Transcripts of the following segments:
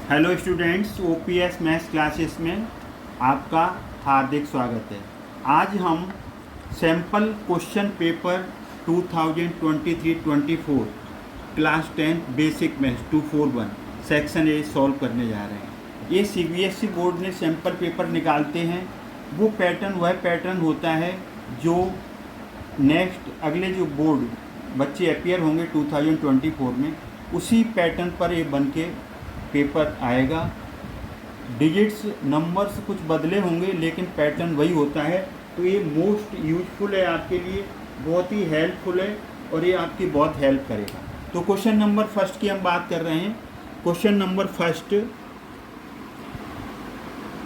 Hello students, OPS maths classes में आपका हार्दिक स्वागत है। आज हम sample question paper 2023-24 class 10 basic maths 241 section A solve करने जा रहे हैं। ये सीबीएसई बोर्ड ने सैम्पल पेपर निकालते हैं। वो पैटर्न वह पैटर्न होता है जो नेक्स्ट अगले जो बोर्ड बच्चे अपीयर होंगे 2024 में, उसी पैटर्न पर ये बन के पेपर आएगा। डिजिट्स नंबर्स कुछ बदले होंगे लेकिन पैटर्न वही होता है। तो ये मोस्ट यूजफुल है आपके लिए, बहुत ही हेल्पफुल है और ये आपकी बहुत हेल्प करेगा। तो क्वेश्चन नंबर फर्स्ट की हम बात कर रहे हैं। Question number first,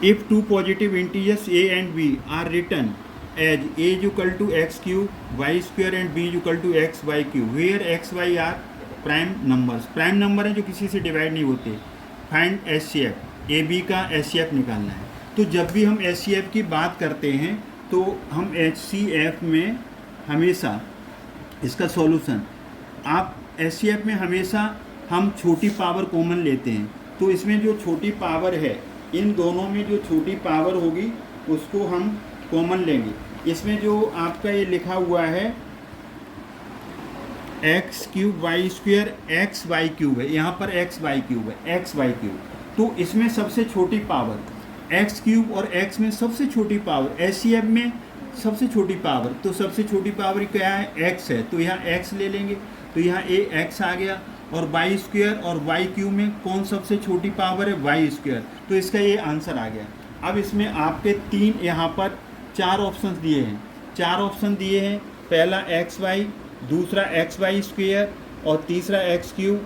if two positive integers a and b are written as a equal to x cube y square and b equal to x y cube where x y are prime numbers. Prime number हैं जो किसी से divide नहीं होते। Find HCF, A B का HCF निकालना है। तो जब भी हम एचसीएफ की बात करते हैं तो हम एचसीएफ में हमेशा इसका सॉल्यूशन, आप एचसीएफ में हमेशा हम छोटी पावर कॉमन लेते हैं। तो इसमें जो छोटी पावर है, इन दोनों में जो छोटी पावर होगी उसको हम कॉमन लेंगे। इसमें जो आपका ये लिखा हुआ है x cube y square x y cube है, यहाँ पर एक्स वाई क्यूब है, एक्स वाई क्यूब। तो इसमें सबसे छोटी पावर एक्स क्यूब और एक्स में सबसे छोटी पावर एचसीएफ में सबसे छोटी पावर, तो सबसे छोटी पावर क्या है, एक्स है। तो यहाँ एक्स ले लेंगे, तो यहाँ ए एक्स आ गया। और वाई स्क्वायर और वाई क्यूब में कौन सबसे छोटी पावर है, वाई स्क्वायर। तो इसका ये आंसर आ गया। अब इसमें आपके तीन यहाँ पर चार ऑप्शन दिए हैं, चार ऑप्शन दिए हैं। पहला एक्स वाई, दूसरा एक्स वाई स्क्वायर और तीसरा एक्स क्यूब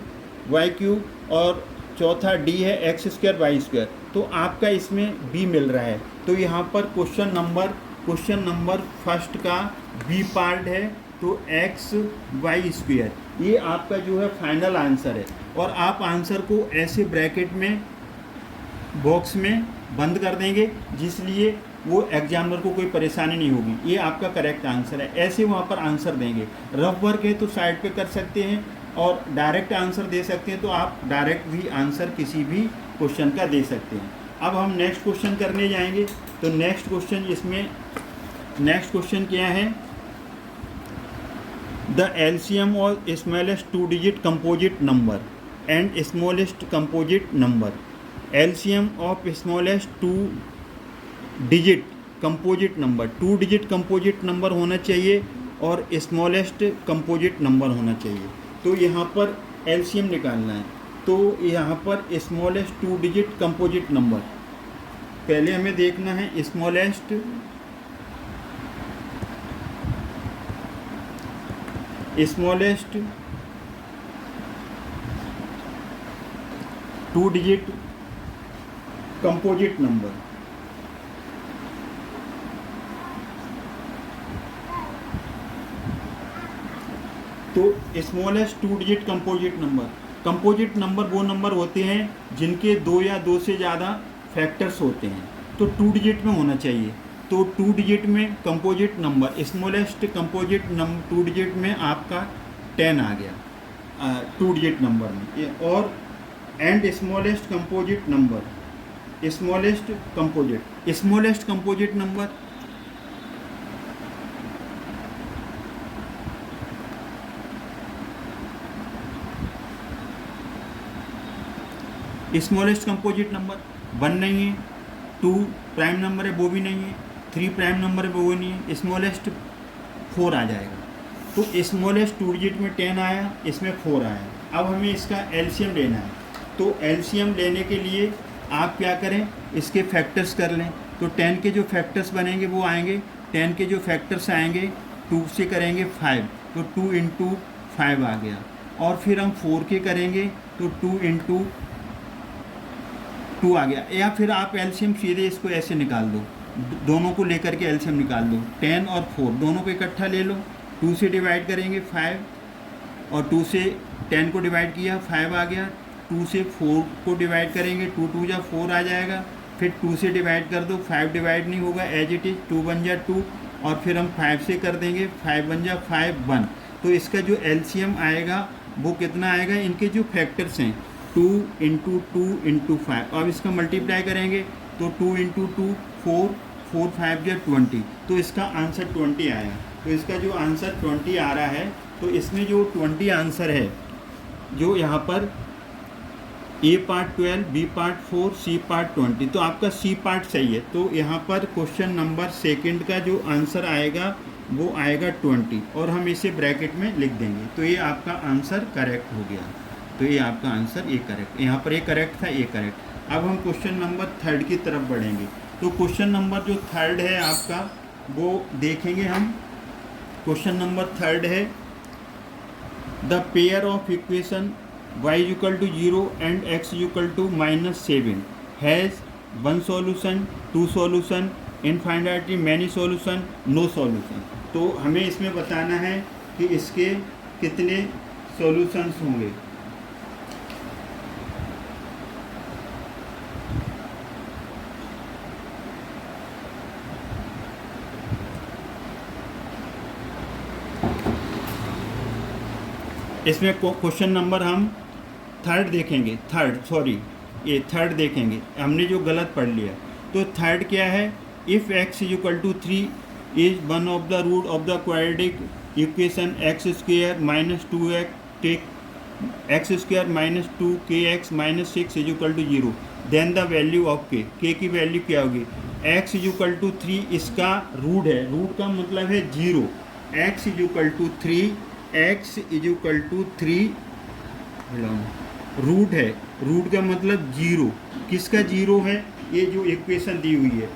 वाई क्यूब और चौथा डी है एक्स स्क्वायर वाई स्क्वायर। तो आपका इसमें बी मिल रहा है। तो यहाँ पर क्वेश्चन नंबर फर्स्ट का बी पार्ट है, तो एक्स वाई स्क्वायर ये आपका जो है फाइनल आंसर है। और आप आंसर को ऐसे ब्रैकेट में बॉक्स में बंद कर देंगे जिसलिए वो एग्जामिनर को कोई परेशानी नहीं होगी। ये आपका करेक्ट आंसर है। ऐसे वहाँ पर आंसर देंगे। रफ वर्क है तो साइड पे कर सकते हैं और डायरेक्ट आंसर दे सकते हैं, तो आप डायरेक्ट भी आंसर किसी भी क्वेश्चन का दे सकते हैं। अब हम नेक्स्ट क्वेश्चन करने जाएंगे। तो नेक्स्ट क्वेश्चन क्या है, the LCM of smallest two digit composite number and smallest composite number. LCM of smallest two digit composite number, to digit composite number होना चाहिए और स्मॉलेस्ट कंपोजिट नंबर होना चाहिए। तो यहाँ पर एलसीएम निकालना है। तो यहाँ पर smallest two digit composite number पहले हमें देखना है। Smallest two digit composite number. तो smallest two digit composite number वो नंबर होते हैं जिनके दो या दो से ज़्यादा फैक्टर्स होते हैं। तो टू डिजिट में होना चाहिए। तो टू डिजिट में composite number, smallest composite number two digit में आपका 10 आ गया टू डिजिट नंबर में। और and smallest composite number, smallest composite number smallest composite number 1 नहीं है, 2 प्राइम नंबर है वो भी नहीं है, 3 प्राइम नंबर है वो भी नहीं है, स्मॉलेस्ट 4 आ जाएगा। तो स्मॉलेस्ट टू डिजिट में 10 आया, इसमें 4 आया। अब हमें इसका एलसीएम लेना है। तो एलसीएम लेने के लिए आप क्या करें, इसके फैक्टर्स कर लें। तो 10 के जो फैक्टर्स बनेंगे वो आएंगे, 10 के जो फैक्टर्स आएंगे 2 से करेंगे 5, तो 2 × 5 आ गया। और फिर हम 4 के करेंगे तो 2 × 2 आ गया। या फिर आप एलसीएम सीधे इसको ऐसे निकाल दो, दोनों को लेकर के एलसीएम निकाल दो। 10 और 4 दोनों को इकट्ठा ले लो, 2 से डिवाइड करेंगे 5 और 2 से 10 को डिवाइड किया 5 आ गया। 2 से 4 को डिवाइड करेंगे, 2 2 जा 4 आ जाएगा। फिर 2 से डिवाइड कर दो, 5 डिवाइड नहीं होगा एज इट इज़, 2 1 जा 2 और फिर हम 5 से कर देंगे, 5 1 जा 5 1। तो इसका जो एलसीएम आएगा वो कितना आएगा, इनके जो फैक्टर्स हैं 2 इंटू 2 इंटू 5। अब इसका मल्टीप्लाई करेंगे तो 2 इंटू 2 4, 4 5 या 20, तो इसका आंसर 20 आया। तो इसका जो आंसर 20 आ रहा है, तो इसमें जो 20 आंसर है, जो यहाँ पर A part 12, B part 4, C part 20, तो आपका सी पार्ट सही है। तो यहाँ पर क्वेश्चन नंबर सेकंड का जो आंसर आएगा वो आएगा 20, और हम इसे ब्रैकेट में लिख देंगे। तो ये आपका आंसर करेक्ट हो गया। तो ये आपका आंसर ए करेक्ट, यहाँ पर ए करेक्ट था, ए करेक्ट। अब हम क्वेश्चन नंबर थर्ड की तरफ बढ़ेंगे। तो क्वेश्चन नंबर जो थर्ड है आपका, वो देखेंगे हम। क्वेश्चन नंबर थर्ड है, the pair of equation y equal to 0 and x equal to -7 has 1 solution, 2 solution, infinitely many solution, no solution. तो हमें इसमें बताना है कि इसके कितने सॉल्यूशंस होंगे। इसमें क्वेश्चन नंबर हम थर्ड देखेंगे, थर्ड देखेंगे, हमने जो गलत पढ़ लिया। तो थर्ड क्या है, if x equal to 3 is one of the root of the quadratic equation x square minus 2x take x square minus 2kx minus 6 is equal to 0, then the value of k की value क्या होगी। x equal to 3 इसका root है, root का मतलब है 0। x equal to 3, x equal to 3 root है, root का मतलब 0। किसका 0 है, ये जो इक्वेशन दी हुई है,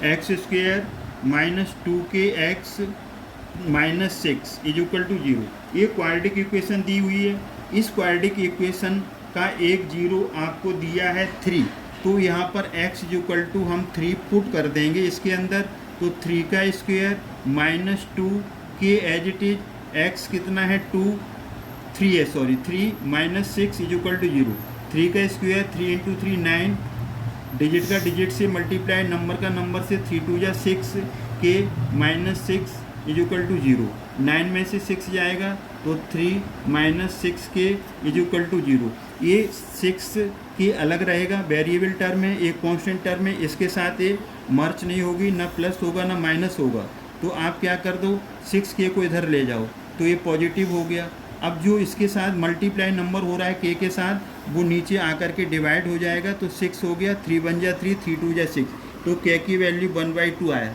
x square minus 2kx minus 6 is equal to 0। ये क्वाड्रेटिक इक्वेशन दी हुई है। इस क्वाड्रेटिक इक्वेशन का एक 0 आपको दिया है 3, तो यहाँ पर x इक्वल टू हम 3 पुट कर देंगे इसके अंदर। तो 3 का square minus 2k as it is, x कितना है 3 माइनस 6 इज इक्वल टू 0। 3 का स्क्वायर 3 इंटू 3 9, डिजिट का डिजिट से मल्टीप्लाई, नंबर का नंबर से, 3 2 या 6, के माइनस 6 इज इक्वल टू 0। 9 में से 6 जाएगा तो 3 minus 6k is equal to 0। ये 6 की अलग रहेगा, वेरिएबल टर्म है, एक कांस्टेंट टर्म है, इसके साथ ये मर्ज नहीं होगी, ना प्लस होगा ना माइनस होगा। तो आप क्या कर दो, 6k को इधर ले जाओ, तो ये पॉजिटिव हो गया। अब जो इसके साथ मल्टीप्लाई नंबर हो रहा है k के साथ, वो नीचे आकर के डिवाइड हो जाएगा, तो 6 हो गया, 3 1 जा 3, 3 2 जा 6, तो k की वैल्यू 1/2 आया,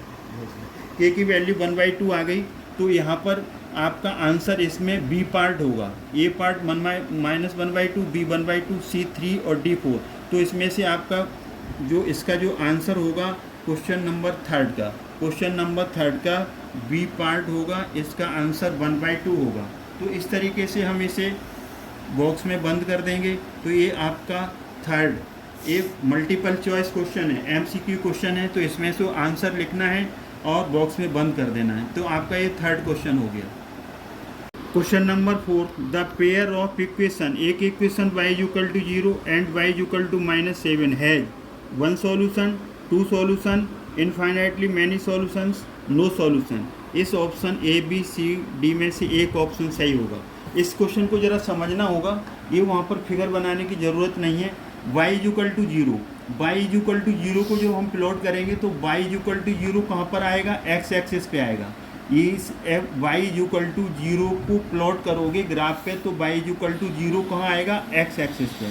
k की वैल्यू 1/2 आ गई। तो यहाँ पर आपका आंसर इसमें बी पार्ट होगा, ए पार्ट -1/2, बी 1/2, सी 3 और डी 4। तो इसमें से आपका जो इसका जो आंसर होगा क्वेश्चन नंबर थर्ड का बी पार्ट होगा, इसका आंसर 1/2 होगा। तो इस तरीके से हम इसे बॉक्स में बंद कर देंगे। तो ये आपका थर्ड एक मल्टीपल चॉइस क्वेश्चन है, MCQ क्वेश्चन है, तो इसमें से आंसर लिखना है और बॉक्स में बंद कर देना है। तो आपका ये थर्ड क्वेश्चन हो गया। Question number 4, the pair of equation, एक equation y equal to 0 and y equal to -7 has 1 solution, 2 solution, infinitely many solutions, no solution. इस option A B C D में से एक ऑप्शन सही होगा। इस क्वेश्चन को ज़रा समझना होगा, ये वहाँ पर फिगर बनाने की ज़रूरत नहीं है। y equal to 0, y equal to 0 को जो हम प्लॉट करेंगे तो y इक्वल टू 0 कहाँ पर आएगा, x एक्सिस पे आएगा। इस y इक्वल टू 0 को प्लॉट करोगे ग्राफ पे तो y इक्वल टू 0 कहाँ आएगा, x एक्सिस पे,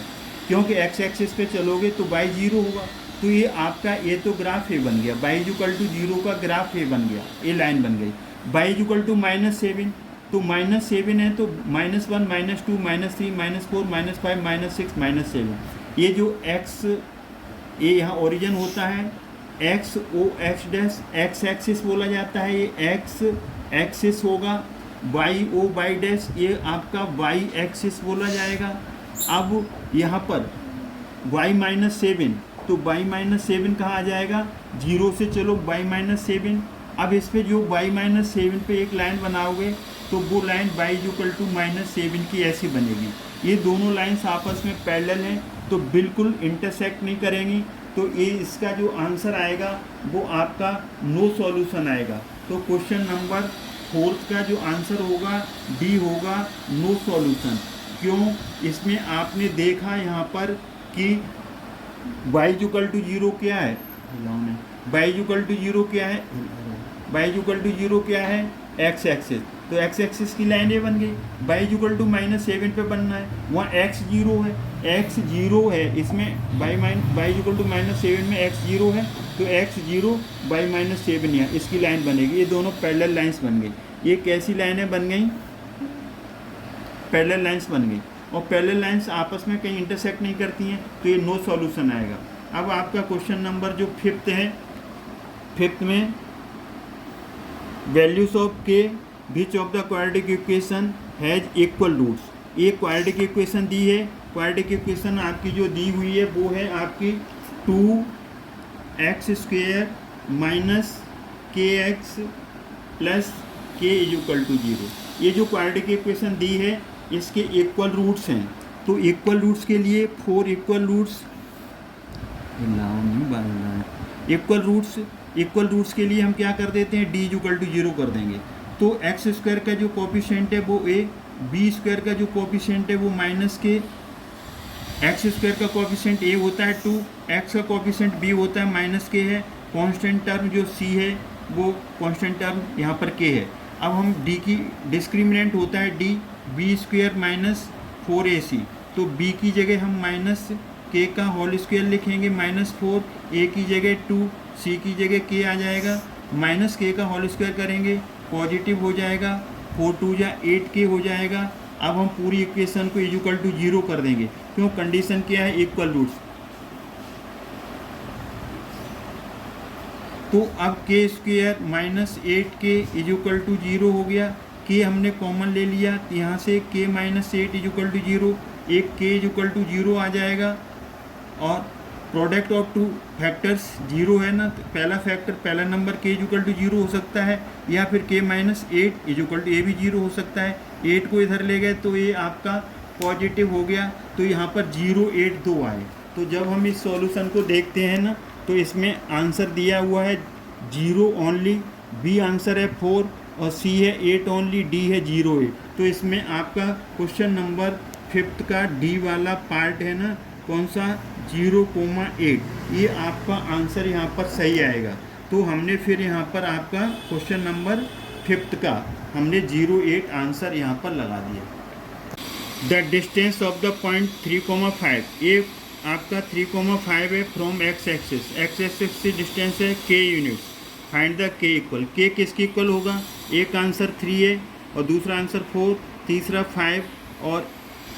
क्योंकि x एक्सिस पे चलोगे तो y 0 होगा। तो ये आपका ये तो ग्राफ ए बन गया, y इक्वल टू 0 का ग्राफ ए बन गया, ये लाइन बन गई। y इक्वल टू -7, तो -7 है तो -1 -2 -3 -4 -5 -6 -7। ये जो x, ये यहाँ ओरिजिन होता है, x o x dash x axis बोला जाता है, ये x एक्सिस होगा, y o y डैश ये आपका y एक्सिस बोला जाएगा। अब यहाँ पर y -7, तो y -7 कहाँ आ जाएगा, 0 से चलो y -7। अब इस पे जो y -7 पे एक लाइन बनाओगे तो वो लाइन y इक्वल टू -7 की ऐसी बनेगी। ये दोनों लाइंस आपस में पैरेलल हैं तो बिल्कुल इंटरसेक्ट नहीं करेंगी। तो ये इसका जो आंसर आएगा वो आपका नो सॉल्यूशन आएगा। तो क्वेश्चन नंबर फोर्थ का जो आंसर होगा डी होगा, नो सॉल्यूशन। क्यों? इसमें आपने देखा यहाँ पर कि y इक्वल टू 0 क्या है, y इक्वल टू 0 क्या है, y इक्वल टू 0 क्या है, x एक्सिस। तो x एक्सिस की लाइन ये बन गई। y इक्वल टू -7 पे बनना है, वहाँ x 0 है, x 0 है, इसमें y इक्वल टू -7 में x 0 है, तो x 0 y -7 यहाँ इसकी लाइन बनेगी। ये दोनों पैरेलल लाइंस बन गई। ये कैसी लाइनें बन गई? पैरेलल लाइंस बन गई। और पैरेलल लाइंस आपस में कहीं इंटरसेक्ट नहीं करती हैं, तो ये नो सॉल्यूशन आएगा। अब आपका क्वेश्चन नंबर जो 5th है, 5th में values of k which of the quadratic equation has equal roots. ये क्वाड्रेटिक इक्वेशन दी है। क्वाड्रेटिक इक्वेशन आपकी जो दी हुई है वो है आपकी 2x² minus kx plus k equal to 0। ये जो क्वाड्रेटिक इक्वेशन दी है इसके इक्वल रूट्स हैं। तो इक्वल रूट्स के लिए 4 इक्वल रूट्स के लिए हम क्या कर देते हैं, d इक्वल टू 0 कर देंगे। तो x² का जो कोफिशिएंट है वो a, b² का जो कोफिशिएंट है वो -k, x² का कोफिशिएंट a होता है 2, x का कोफिशिएंट b होता है -k है। कांस्टेंट टर्म जो c है वो कांस्टेंट टर्म यहाँ पर k है। अब हम d की डिस्क्रिमिनेंट होता है d, b² माइनस 4ac। तो b की जगह हम -k का होल स्क्वायर लिखेंगे -4, a की जगह 2, c की जगह k आ जाएगा, -k का होल स्क्वायर करेंगे पॉजिटिव हो जाएगा, 4 2 जा 8k हो जाएगा। अब हम पूरी इक्वेशन को इक्वल टू 0 कर देंगे। क्यों? कंडीशन क्या है, इक्वल रूट्स। तो अब k² minus 8k equal to 0 हो गया। k हमने कॉमन ले लिया, यहाँ से k माइनस 8 इक्वल टू 0, एक k इक्वल टू 0 आ जाएगा। और प्रोडक्ट ऑफ टू फैक्टर्स 0 है ना, तो पहला फैक्टर, पहला नंबर k इक्वल टू 0 हो सकता है, या फिर k minus 8 equal to a भी 0 हो सकता है। 8 को इधर ले गए तो ये आपका पॉजिटिव हो गया, तो यहाँ पर 0 8 2 आए। तो जब हम इस सॉल्यूशन को देखते हैं ना, तो इसमें आंसर दिया हुआ है 0 ओनली, b आंसर है 4 और c है 8 ओनली, d है 0 8। तो इसमें आपका क्वेश्चन नंबर 5th का d वाला पार्ट है ना, कौन सा, 0,8, ये आपका आंसर यहाँ पर सही आएगा। तो हमने फिर यहाँ पर आपका क्वेश्चन नंबर 5th का हमने 0,8 आंसर यहाँ पर लगा दिया। The distance of the point 3,5, ये आपका 3,5 है फ्रॉम x एक्सिस से डिस्टेंस है k units. Find the k equal, k किसकी इक्वल होगा, एक आंसर 3 है और दूसरा आंसर 4, तीसरा 5 और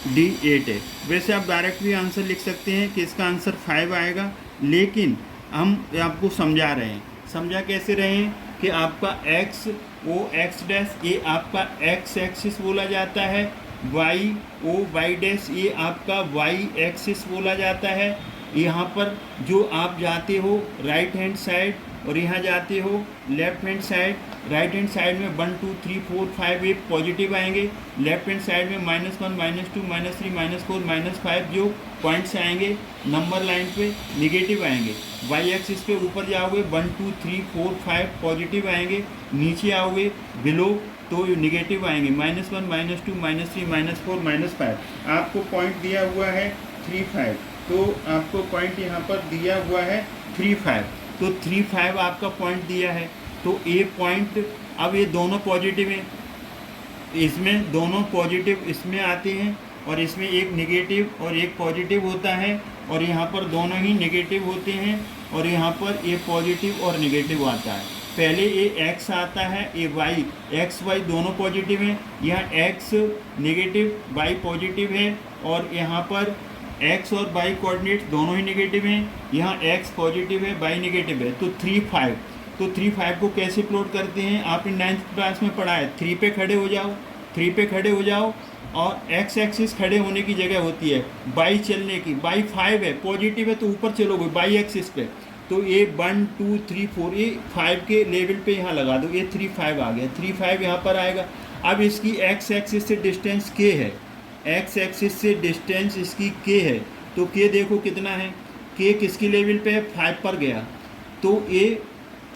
d 8 है। वैसे आप डायरेक्ट भी आंसर लिख सकते हैं कि इसका आंसर 5 आएगा, लेकिन हम आपको समझा रहे हैं। समझा कैसे रहे हैं कि आपका x o x' ये आपका x एक्सिस बोला जाता है, y o y' ये आपका y एक्सिस बोला जाता है। यहाँ पर जो आप जाते हो राइट हैंड साइड और यहाँ जाते हो left hand side. Right hand side में 1 2 3 4 5 ये पॉजिटिव आएंगे, लेफ्ट हैंड साइड में -1 -2 -3 -4 -5 जो पॉइंट्स आएंगे नंबर लाइन पे निगेटिव आएंगे। वाई एक्सिस पे ऊपर जाओगे 1 2 3 4 5 पॉजिटिव आएंगे, नीचे आओगे बिलो तो निगेटिव आएंगे -1 -2 -3 -4 -5। आपको पॉइंट दिया हुआ है 3 5, तो आपको पॉइंट यहाँ पर दिया हुआ है 3 5, तो 3 5 आपका पॉइंट दिया है। तो ए पॉइंट, अब ये दोनों पॉजिटिव हैं, इसमें दोनों पॉजिटिव इसमें आते हैं और इसमें एक नेगेटिव और एक पॉजिटिव होता है, और यहाँ पर दोनों ही नेगेटिव होते हैं और यहाँ पर ये पॉजिटिव और नेगेटिव आता है। पहले ये x आता है, ये y, x y दोनों पॉजिटिव हैं, यहाँ x नेगेटिव y पॉजिटिव है, और यहाँ पर x और y कोऑर्डिनेट्स दोनों ही नेगेटिव हैं, यहाँ x पॉजिटिव है y नेगेटिव है। तो 3 5, तो 3 5 को कैसे प्लॉट करते हैं, आपने 9th क्लास में पढ़ा है। 3 पे खड़े हो जाओ, 3 पे खड़े हो जाओ, और x एक्सिस खड़े होने की जगह होती है y चलने की, y 5 है पॉजिटिव है तो ऊपर चलोगे y एक्सिस पे, तो ये 1 2 3 4 ये 5 के लेवल पे यहाँ लगा दो, ये 3 5 आ गया, 3 5 यहाँ पर आएगा। अब इसकी x एक्सिस से डिस्टेंस k है, x एक्सिस से डिस्टेंस इसकी k है, तो k देखो कितना है, k किसकी लेवल पे है, 5 पर गया, तो ये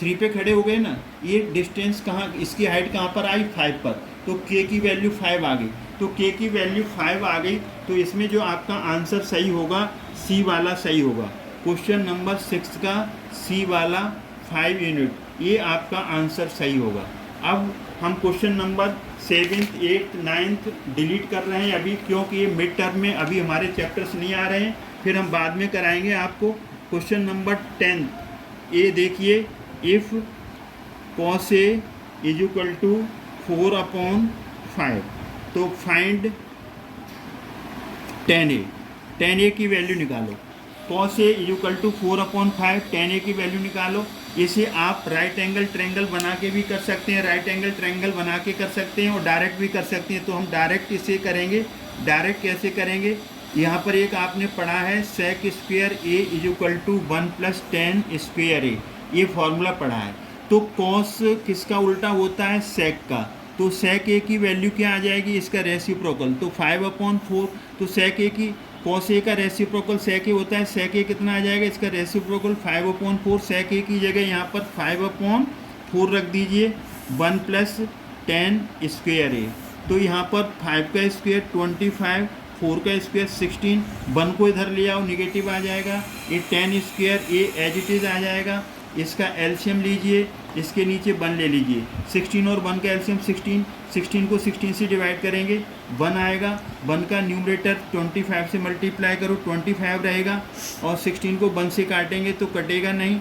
3 पे खड़े हो गए ना, ये डिस्टेंस कहाँ, इसकी हाइट कहाँ पर आई 5 पर, तो k की वैल्यू 5 आ गई। तो k की वैल्यू 5 आ गई, तो इसमें जो आपका आंसर सही होगा C वाला सही होगा। क्वेश्चन नंबर 6 का C वाला 5 यूनिट, ये आपका आंसर सही होगा। अब हम question number 7th 8th 9th delete कर रहे हैं अभी, क्योंकि ये मिड टर्म में अभी हमारे चैप्टर्स नहीं आ रहे हैं, फिर हम बाद में कराएंगे आपको। क्वेश्चन नंबर 10 ये देखिए, if cos A is equal to 4/5, तो फाइंड tan A की वैल्यू निकालो। cos A is equal to 4/5, tan A की वैल्यू निकालो। इसे आप राइट एंगल ट्रायंगल बना के भी कर सकते हैं, राइट एंगल ट्रायंगल बना के कर सकते हैं और डायरेक्ट भी कर सकते हैं। तो हम डायरेक्ट इसे करेंगे। डायरेक्ट कैसे करेंगे, यहाँ पर एक आपने पढ़ा है sec square A is equal to 1 + tan square A, ये फॉर्मूला पढ़ा है। तो cos किसका उल्टा होता है, sec का, तो sec A की वैल्यू क्या आ जाएगी, इसका रेसिप्रोकल, तो 5/4। तो sec A की cos A का रेसिप्रोकल sec A होता है, sec A कितना आ जाएगा, इसका रेसिप्रोकल 5/4। sec A की जगह यहाँ पर 5/4 रख दीजिए, 1 + tan स्क्वायर A, तो यहाँ पर 5 का स्क्वायर 25, 4 का स्क्वायर 16, 1 को इधर ले आओ निगेटिव आ जाएगा, ये tan square A as it is आ जाएगा। इसका एलसीएम लीजिए, इसके नीचे 1 ले लीजिए, 16 और 1 का एलसीएम 16, 16 को 16 से डिवाइड करेंगे 1 आएगा, 1 का न्यूमरेटर 25 से मल्टीप्लाई करो 25 रहेगा, और 16 को 1 से काटेंगे तो कटेगा नहीं,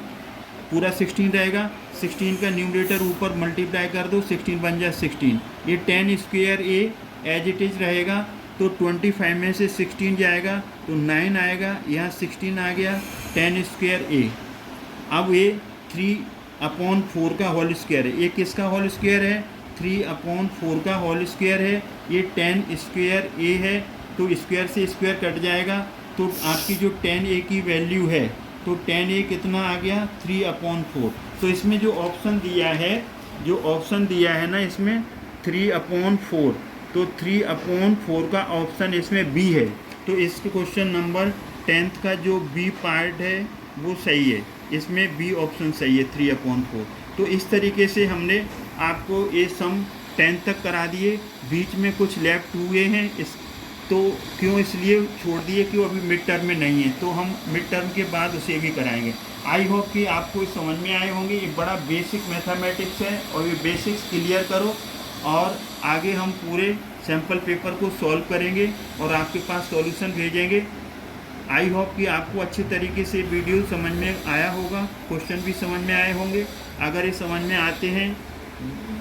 पूरा 16 रहेगा। 16 का न्यूमरेटर ऊपर मल्टीप्लाई कर दो, 16 बन जाए 16, ये tan square A as it is रहेगा। तो 25 में से 16 जाएगा तो 9 आएगा, यहाँ 16 आ गया tan स्क्वायर A। अब ये 3/4 का होल स्क्वायर है, ये किसका होल स्क्वायर है, 3/4 का होल स्क्वायर है, ये tan स्क्वायर A है, तो स्क्वायर से स्क्वायर कट जाएगा, तो आपकी जो tan A की वैल्यू है, तो tan A कितना आ गया 3/4। तो इसमें जो ऑप्शन दिया है ना इसमें 3/4, तो 3/4 का ऑप्शन इसमें बी है। तो इस क्वेश्चन नंबर 10th का जो बी पार्ट है वो सही है, इसमें बी ऑप्शन सही है 3/4। तो इस तरीके से हमने आपको ये सम 10th तक करा दिए, बीच में कुछ लेफ्ट हुए हैं तो क्यों इसलिए छोड़ दिए कि वो अभी मिड टर्म में नहीं है, तो हम मिड टर्म के बाद उसे भी कराएंगे। आई होप कि आपको समझ में आए होंगे, ये बड़ा बेसिक मैथमेटिक्स है और ये बेसिक्स क्लियर करो, और आगे हम पूरे सैम्पल पेपर को सॉल्व करेंगे और आपके पास सॉल्यूशन भेजेंगे। आई होप कि आपको अच्छे तरीके से वीडियो समझ में आया होगा, क्वेश्चन भी समझ में आए होंगे। अगर ये समझ में आते हैं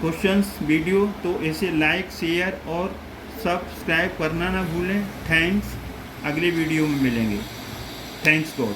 क्वेश्चंस वीडियो तो इसे लाइक शेयर और सब्सक्राइब करना ना भूलें। थैंक्स, अगले वीडियो में मिलेंगे। Thanks God.